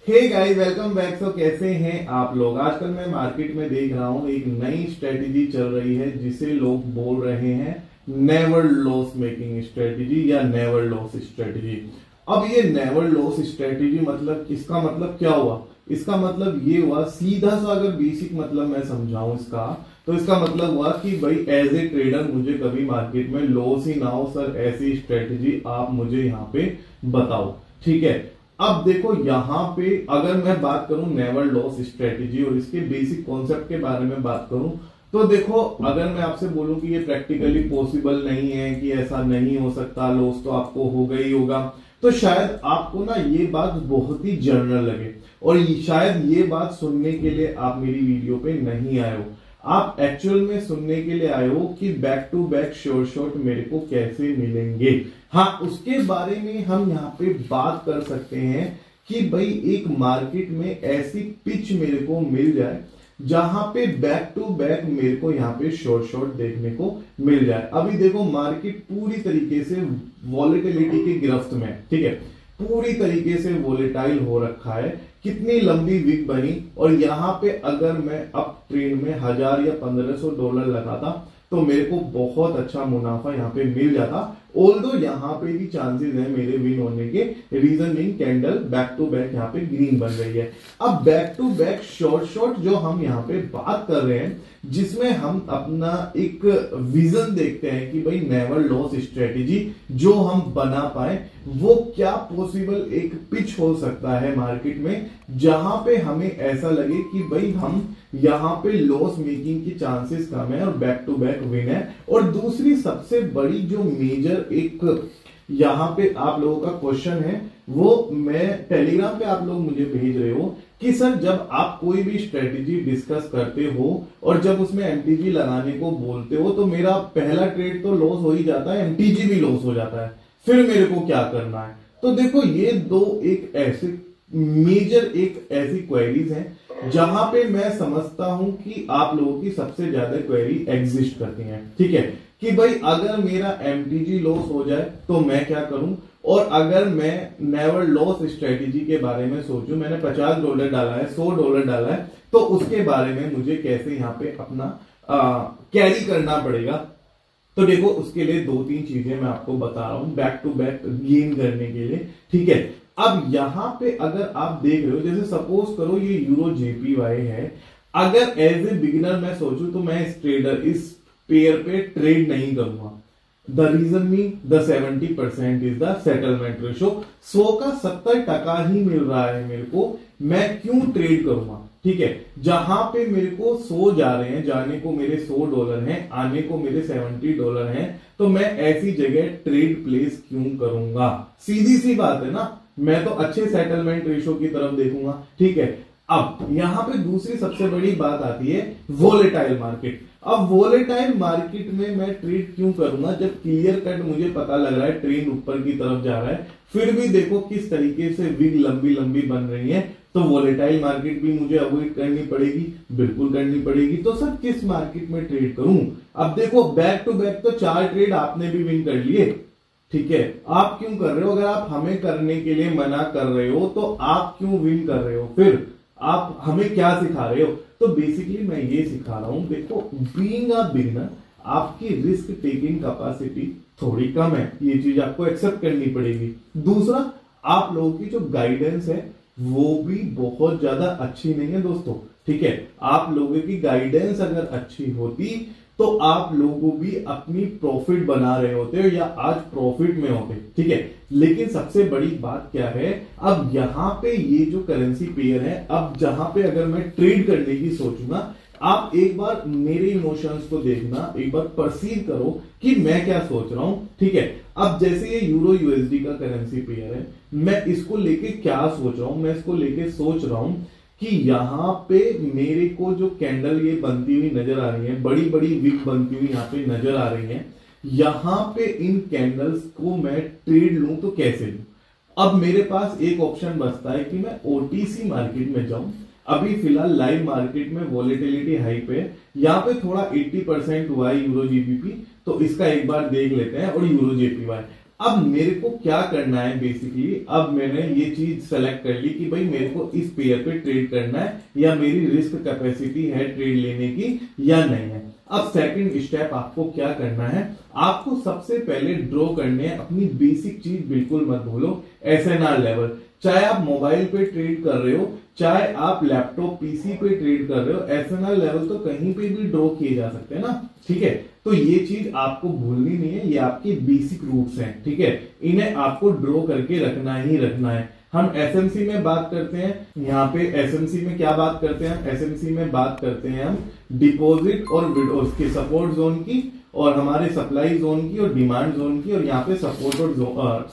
Hey guys, welcome back. तो कैसे हैं आप लोग? आजकल मैं मार्केट में देख रहा हूं एक नई स्ट्रेटेजी चल रही है जिसे लोग बोल रहे हैं नेवर लॉस मेकिंग स्ट्रेटेजी या नेवर लॉस स्ट्रेटेजी। अब ये नेवर लॉस स्ट्रेटेजी मतलब इसका मतलब क्या हुआ? इसका मतलब ये हुआ, सीधा सा अगर बेसिक मतलब मैं समझाऊं इसका, तो इसका मतलब हुआ कि भाई एज ए ट्रेडर मुझे कभी मार्केट में लॉस ही ना हो। सर ऐसी स्ट्रेटेजी आप मुझे यहाँ पे बताओ, ठीक है। अब देखो यहाँ पे अगर मैं बात करूं नेवर लॉस स्ट्रेटेजी और इसके बेसिक कॉन्सेप्ट के बारे में बात करूं, तो देखो अगर मैं आपसे बोलूं कि ये प्रैक्टिकली पॉसिबल नहीं है, कि ऐसा नहीं हो सकता, लॉस तो आपको होगा ही होगा, तो शायद आपको ना ये बात बहुत ही जनरल लगे और शायद ये बात सुनने के लिए आप मेरी वीडियो पे नहीं आए हो। आप एक्चुअल में सुनने के लिए आए हो कि back to back sure shot मेरे को कैसे मिलेंगे। हाँ, उसके बारे में हम यहाँ पे बात कर सकते हैं कि भाई एक मार्केट में ऐसी पिच मेरे को मिल जाए जहां पे बैक टू बैक मेरे को यहाँ पे शॉर्ट शॉट देखने को मिल जाए। अभी देखो मार्केट पूरी तरीके से वॉलेटिलिटी की गिरफ्त में, ठीक है, पूरी तरीके से वोलेटाइल हो रखा है। कितनी लंबी वीक बनी और यहाँ पे अगर मैं अप ट्रेंड में 1000 या $1500 लगाता तो मेरे को बहुत अच्छा मुनाफा यहाँ पे मिल जाता। ऑल्दो यहाँ पे भी चांसेस है मेरे विन होने के, reason being candle back to back यहाँ पे ग्रीन बन रही है। अब back to back short shot जो हम यहाँ पे बात कर रहे हैं, जिसमें हम अपना एक विजन देखते हैं कि भाई नेवर लॉस स्ट्रेटेजी जो हम बना पाए, वो क्या पॉसिबल एक पिच हो सकता है मार्केट में जहां पे हमें ऐसा लगे कि भाई हम यहां पे लॉस मेकिंग की चांसेस कम है और बैक टू बैक विन है। और दूसरी सबसे बड़ी जो मेजर एक यहां पे आप लोगों का क्वेश्चन है, वो मैं टेलीग्राम पे आप लोग मुझे भेज रहे हो कि सर जब आप कोई भी स्ट्रेटेजी डिस्कस करते हो और जब उसमें एमटीजी लगाने को बोलते हो तो मेरा पहला ट्रेड तो लॉस हो ही जाता है, एमटीजी भी लॉस हो जाता है, फिर मेरे को क्या करना है? तो देखो ये दो एक ऐसे मेजर एक ऐसी क्वेरीज हैं जहां पे मैं समझता हूं कि आप लोगों की सबसे ज्यादा क्वेरी एग्जिस्ट करती हैं, ठीक है, कि भाई अगर मेरा एमटीजी लॉस हो जाए तो मैं क्या करूं, और अगर मैं नेवर लॉस स्ट्रेटेजी के बारे में सोचूं, मैंने $50 डाला है, $100 डाला है, तो उसके बारे में मुझे कैसे यहाँ पे अपना कैरी करना पड़ेगा। तो देखो उसके लिए 2-3 चीजें मैं आपको बता रहा हूं बैक टू बैक गेन करने के लिए, ठीक है। अब यहां पे अगर आप देख रहे हो, जैसे सपोज करो ये यूरो जेपीवाई है, अगर एज ए बिगिनर मैं सोचूं तो मैं इस पेयर पे ट्रेड नहीं करूंगा। The reason mean the 70% is the settlement ratio. 100 का 70% ही मिल रहा है मेरे को, मैं क्यों ट्रेड करूंगा, ठीक है। जहां पे मेरे को 100 जा रहे हैं, जाने को मेरे $100 हैं, आने को मेरे $70 हैं, तो मैं ऐसी जगह ट्रेड प्लेस क्यों करूंगा? सीधी सी बात है ना, मैं तो अच्छे सेटलमेंट रेशो की तरफ देखूंगा, ठीक है। अब यहां पे दूसरी सबसे बड़ी बात आती है वोलेटाइल मार्केट। अब वोलेटाइल मार्केट में मैं ट्रेड क्यों करूंगा जब क्लियर कट मुझे पता लग रहा है ट्रेंड ऊपर की तरफ जा रहा है, फिर भी देखो किस तरीके से विग लंबी लंबी बन रही है, तो वोलेटाइल मार्केट भी मुझे अवॉइड करनी पड़ेगी, बिल्कुल करनी पड़ेगी। तो सर किस मार्केट में ट्रेड करूं? अब देखो बैक टू बैक तो 4 ट्रेड आपने भी विन कर लिए, ठीक है, आप क्यों कर रहे हो? अगर आप हमें करने के लिए मना कर रहे हो तो आप क्यों विन कर रहे हो? फिर आप हमें क्या सिखा रहे हो? तो बेसिकली मैं ये सिखा रहा हूं, देखो बीइंग अ बिगिनर आपकी रिस्क टेकिंग कैपेसिटी थोड़ी कम है, ये चीज आपको एक्सेप्ट करनी पड़ेगी। दूसरा, आप लोगों की जो गाइडेंस है वो भी बहुत ज्यादा अच्छी नहीं है दोस्तों, ठीक है। आप लोगों की गाइडेंस अगर अच्छी होती तो आप लोगों भी अपनी प्रॉफिट बना रहे होते हो या आज प्रॉफिट में होते, ठीक है। लेकिन सबसे बड़ी बात क्या है, अब यहां पे ये जो करेंसी पेयर है, अब जहां पे अगर मैं ट्रेड करने की सोचूंगा, आप एक बार मेरे इमोशंस को देखना, एक बार परसीव करो कि मैं क्या सोच रहा हूं, ठीक है। अब जैसे ये यूरो यूएसडी का करेंसी पेयर है, मैं इसको लेके क्या सोच रहा हूं, मैं इसको लेके सोच रहा हूं कि यहां पे मेरे को जो कैंडल ये बनती हुई नजर आ रही है, बड़ी बड़ी विक बनती हुई यहां पे नजर आ रही है, यहां पे इन कैंडल्स को मैं ट्रेड लूं तो कैसे लूं? अब मेरे पास एक ऑप्शन बचता है कि मैं ओटीसी मार्केट में जाऊं। अभी फिलहाल लाइव मार्केट में वॉलेटिलिटी हाई पे, यहां पे थोड़ा 80% हुआ है यूरो जीबीपी, तो इसका एक बार देख लेते हैं, और यूरो जेपीवाई। अब मेरे को क्या करना है बेसिकली, अब मैंने ये चीज सेलेक्ट कर ली कि भाई मेरे को इस पेयर पे ट्रेड करना है या मेरी रिस्क कैपेसिटी है ट्रेड लेने की या नहीं है। अब सेकंड स्टेप आपको क्या करना है, आपको सबसे पहले ड्रॉ करने हैं अपनी बेसिक चीज, बिल्कुल मत भूलो एसएनआर लेवल। चाहे आप मोबाइल पे ट्रेड कर रहे हो, चाहे आप लैपटॉप पीसी पे ट्रेड कर रहे हो, एसएनआर लेवल तो कहीं पे भी ड्रॉ किए जा सकते हैं ना, ठीक है। तो ये चीज आपको भूलनी नहीं है, ये आपके बेसिक रूट्स हैं, ठीक है, इन्हें आपको ड्रॉ करके रखना ही रखना है। हम एसएमसी में बात करते हैं, यहाँ पे एसएमसी में क्या बात करते हैं, एसएमसी में बात करते हैं हम डिपॉजिट और विड्रॉल की, सपोर्ट जोन की और हमारे सप्लाई जोन की और डिमांड जोन की, और यहाँ पे सपोर्ट और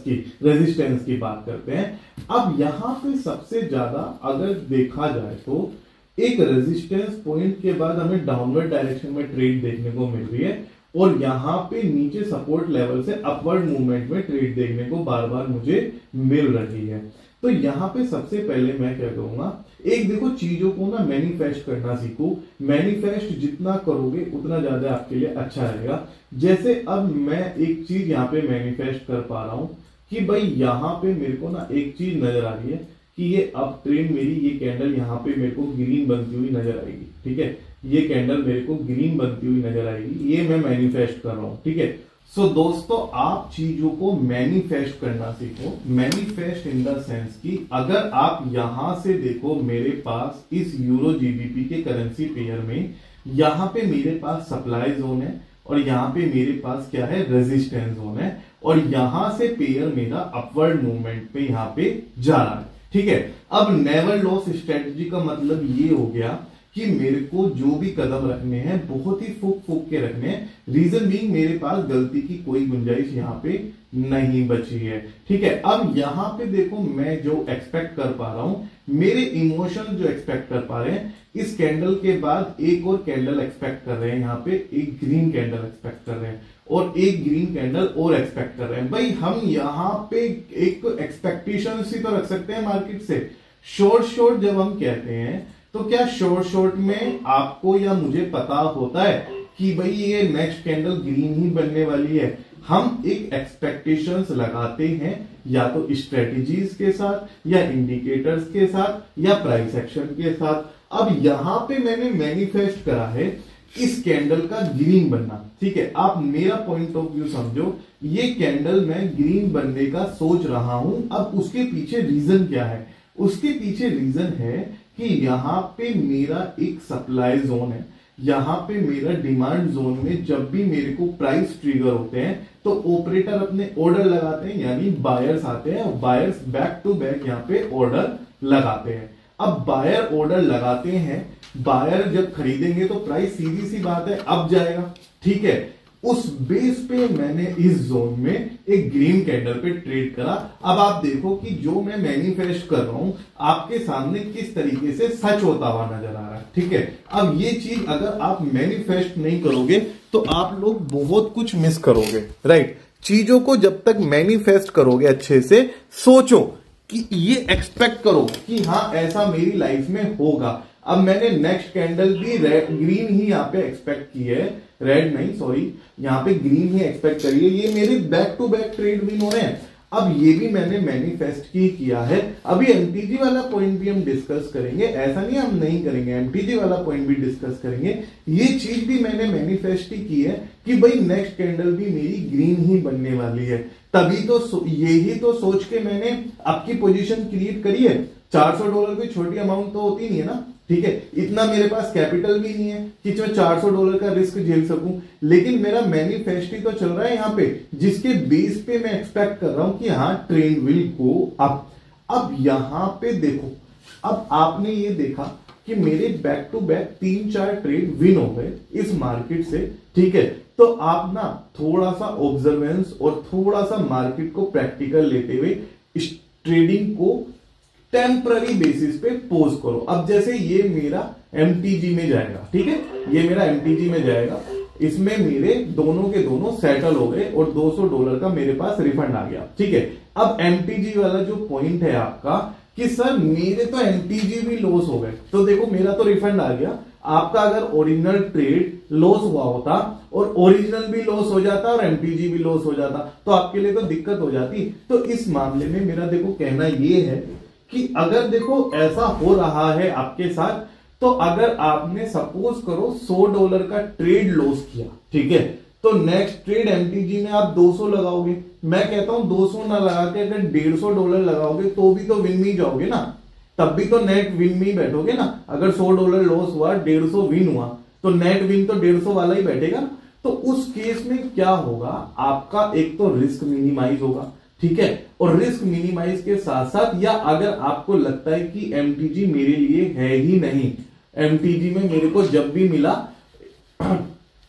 की रेजिस्टेंस की बात करते हैं। अब यहाँ पे सबसे ज्यादा अगर देखा जाए तो एक रेजिस्टेंस पॉइंट के बाद हमें डाउनवर्ड डायरेक्शन में ट्रेड देखने को मिल रही है, और यहाँ पे नीचे सपोर्ट लेवल से अपवर्ड मूवमेंट में ट्रेड देखने को बार बार मुझे मिल रही है। तो यहाँ पे सबसे पहले मैं क्या करूंगा, एक देखो चीजों को ना मैनिफेस्ट करना सीखो। मैनिफेस्ट जितना करोगे उतना ज्यादा आपके लिए अच्छा रहेगा। जैसे अब मैं एक चीज यहाँ पे मैनिफेस्ट कर पा रहा हूं कि भाई यहाँ पे मेरे को ना एक चीज नजर आ रही है कि ये अप ट्रेंड मेरी ये कैंडल यहाँ पे मेरे को ग्रीन बनती हुई नजर आएगी, ठीक है, ये कैंडल मेरे को ग्रीन बनती हुई नजर आएगी, ये मैं मैनिफेस्ट कर रहा हूं, ठीक है। सो दोस्तों आप चीजों को मैनिफेस्ट करना सीखो। मैनिफेस्ट इन द सेंस कि अगर आप यहां से देखो, मेरे पास इस यूरो जीबीपी के करेंसी पेयर में यहां पे मेरे पास सप्लाई जोन है और यहां पे मेरे पास क्या है, रेजिस्टेंस जोन है, और यहां से पेयर मेरा अपवर्ड मूवमेंट पे यहां पे जा रहा है, ठीक है। अब नेवर लॉस स्ट्रेटजी का मतलब ये हो गया कि मेरे को जो भी कदम रखने हैं बहुत ही फूक फूक के रखने हैं। रीजन बीइंग मेरे पास गलती की कोई गुंजाइश यहाँ पे नहीं बची है, ठीक है। अब यहाँ पे देखो मैं जो एक्सपेक्ट कर पा रहा हूं, मेरे इमोशन जो एक्सपेक्ट कर पा रहे हैं, इस कैंडल के बाद एक और कैंडल एक्सपेक्ट कर रहे हैं, यहाँ पे एक ग्रीन कैंडल एक्सपेक्ट कर रहे हैं और एक ग्रीन कैंडल और एक्सपेक्ट कर रहे हैं। भाई हम यहाँ पे एक एक्सपेक्टेशन ही तो रख सकते हैं मार्केट से। शॉर्ट जब हम कहते हैं तो क्या शॉर्ट में आपको या मुझे पता होता है कि भाई ये नेक्स्ट कैंडल ग्रीन ही बनने वाली है। हम एक एक्सपेक्टेशंस लगाते हैं या तो स्ट्रेटजीज के साथ या इंडिकेटर्स के साथ या प्राइस एक्शन के साथ। अब यहां पे मैंने मैनिफेस्ट करा है इस कैंडल का ग्रीन बनना, ठीक है। आप मेरा पॉइंट ऑफ व्यू समझो, ये कैंडल मैं ग्रीन बनने का सोच रहा हूं। अब उसके पीछे रीजन क्या है, उसके पीछे रीजन है कि यहां पे मेरा एक सप्लाई जोन है, यहां पे मेरा डिमांड जोन में जब भी मेरे को प्राइस ट्रिगर होते हैं तो ऑपरेटर अपने ऑर्डर लगाते हैं, यानी बायर्स आते हैं और बायर्स बैक टू बैक यहां पे ऑर्डर लगाते हैं। अब बायर ऑर्डर लगाते हैं, बायर जब खरीदेंगे तो प्राइस सीधी सी बात है अब जाएगा, ठीक है। उस बेस पे मैंने इस जोन में एक ग्रीन कैंडल पे ट्रेड करा। अब आप देखो कि जो मैं मैनिफेस्ट कर रहा हूं आपके सामने किस तरीके से सच होता हुआ नजर आ रहा है, ठीक है। अब ये चीज अगर आप मैनिफेस्ट नहीं करोगे तो आप लोग बहुत कुछ मिस करोगे, राइट। चीजों को जब तक मैनिफेस्ट करोगे अच्छे से सोचो कि ये एक्सपेक्ट करो कि हाँ ऐसा मेरी लाइफ में होगा। अब मैंने नेक्स्ट कैंडल भी ग्रीन ही यहाँ पे एक्सपेक्ट की है, रेड नहीं सॉरी, यहाँ पे ग्रीन ही एक्सपेक्ट करिए, ये मेरे back to back trade win हो रहे हैं। अब ये भी मैंने मैनिफेस्ट ही किया है। अभी एमटीजी वाला पॉइंट भी हम डिस्कस करेंगे, ऐसा नहीं हम नहीं करेंगे, एमटीजी वाला पॉइंट भी डिस्कस करेंगे। ये चीज भी मैंने मैनिफेस्ट ही की है कि भाई नेक्स्ट कैंडल भी मेरी ग्रीन ही बनने वाली है। तभी तो यही तो सोच के मैंने आपकी पोजीशन क्रिएट करी है। $400 कोई छोटी अमाउंट तो होती नहीं है ना, ठीक है। इतना मेरे पास कैपिटल भी नहीं है कि मैं $400 का रिस्क झेल सकूं, लेकिन मेरा मैनिफेस्ट ही तो चल रहा है यहाँ पे, जिसके बेस पे मैं एक्सपेक्ट कर रहा हूं कि हाँ ट्रेंड विल गो अप। अब यहां पे देखो, अब आपने ये देखा कि मेरे back to back 3-4 trade win हो गए इस मार्केट से, ठीक है। तो आप ना थोड़ा सा ऑब्जर्वेंस और थोड़ा सा मार्केट को प्रैक्टिकल लेते हुए इस ट्रेडिंग को टेम्पररी बेसिस पे पोज करो। अब जैसे ये मेरा एमटीजी में जाएगा, ठीक है, ये मेरा एमटीजी में जाएगा, इसमें मेरे दोनों के दोनों सेटल हो गए और $200 का मेरे पास रिफंड आ गया, ठीक है। अब एमटीजी वाला जो पॉइंट है आपका कि सर मेरे तो एमटीजी भी लॉस हो गए, तो देखो मेरा तो रिफंड आ गया, आपका अगर ओरिजिनल ट्रेड लॉस हुआ होता और ओरिजिनल भी लॉस हो जाता और एमटीजी भी लॉस हो जाता तो आपके लिए तो दिक्कत हो जाती। तो इस मामले में मेरा देखो कहना ये है कि अगर देखो ऐसा हो रहा है आपके साथ, तो अगर आपने सपोज करो $100 का ट्रेड लॉस किया, ठीक है, तो नेक्स्ट ट्रेड एमटीजी में आप 200 लगाओगे। मैं कहता हूं 200 ना लगा के अगर $150 लगाओगे तो भी तो विन में जाओगे ना, तब भी तो नेट विन में ही बैठोगे ना। अगर $100 लॉस हुआ, 150 विन हुआ, तो नेट विन तो 150 वाला ही बैठेगा ना। तो उस केस में क्या होगा, आपका एक तो रिस्क मिनिमाइज होगा, ठीक है, और रिस्क मिनिमाइज के साथ साथ, या अगर आपको लगता है कि एमटीजी मेरे लिए है ही नहीं, एमटीजी में मेरे को जब भी मिला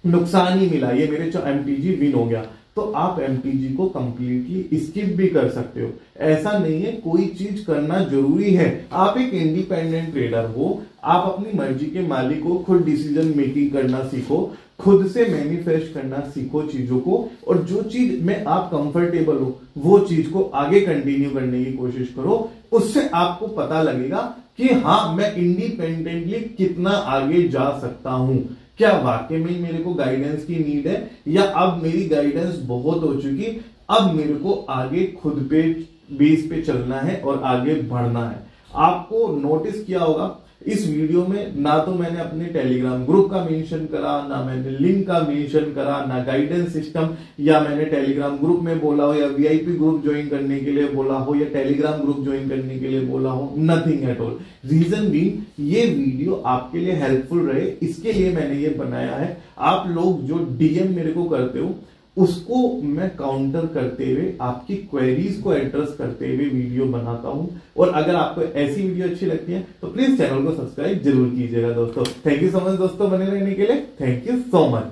नुकसान ही मिला, ये मेरे एमटीजी विन हो गया, तो आप एमटीजी को कंप्लीटली स्किप भी कर सकते हो। ऐसा नहीं है, कोई चीज करना जरूरी है। आप एक इंडिपेंडेंट ट्रेडर हो, आप अपनी मर्जी के मालिक हो, खुद डिसीजन मेकिंग करना सीखो, खुद से मैनिफेस्ट करना सीखो चीजों को, और जो चीज में आप कंफर्टेबल हो वो चीज को आगे कंटिन्यू करने की कोशिश करो। उससे आपको पता लगेगा कि हाँ मैं इंडिपेंडेंटली कितना आगे जा सकता हूं, क्या वाकई में मेरे को गाइडेंस की नीड है, या अब मेरी गाइडेंस बहुत हो चुकी, अब मेरे को आगे खुद पे बेस पे चलना है और आगे बढ़ना है। आपको नोटिस किया होगा इस वीडियो में ना तो मैंने अपने टेलीग्राम ग्रुप का मेंशन करा, ना मैंने लिंक का मेंशन करा, ना गाइडेंस सिस्टम, या मैंने टेलीग्राम ग्रुप में बोला हो, या वीआईपी ग्रुप ज्वाइन करने के लिए बोला हो, या टेलीग्राम ग्रुप ज्वाइन करने के लिए बोला हो, nothing at all. Reason being ये वीडियो आपके लिए हेल्पफुल रहे, इसके लिए मैंने ये बनाया है। आप लोग जो डीएम मेरे को करते हो उसको मैं काउंटर करते हुए, आपकी क्वेरीज को एड्रेस करते हुए वीडियो बनाता हूं। और अगर आपको ऐसी वीडियो अच्छी लगती है तो प्लीज चैनल को सब्सक्राइब जरूर कीजिएगा दोस्तों। थैंक यू सो मच दोस्तों बने रहने के लिए, थैंक यू सो मच।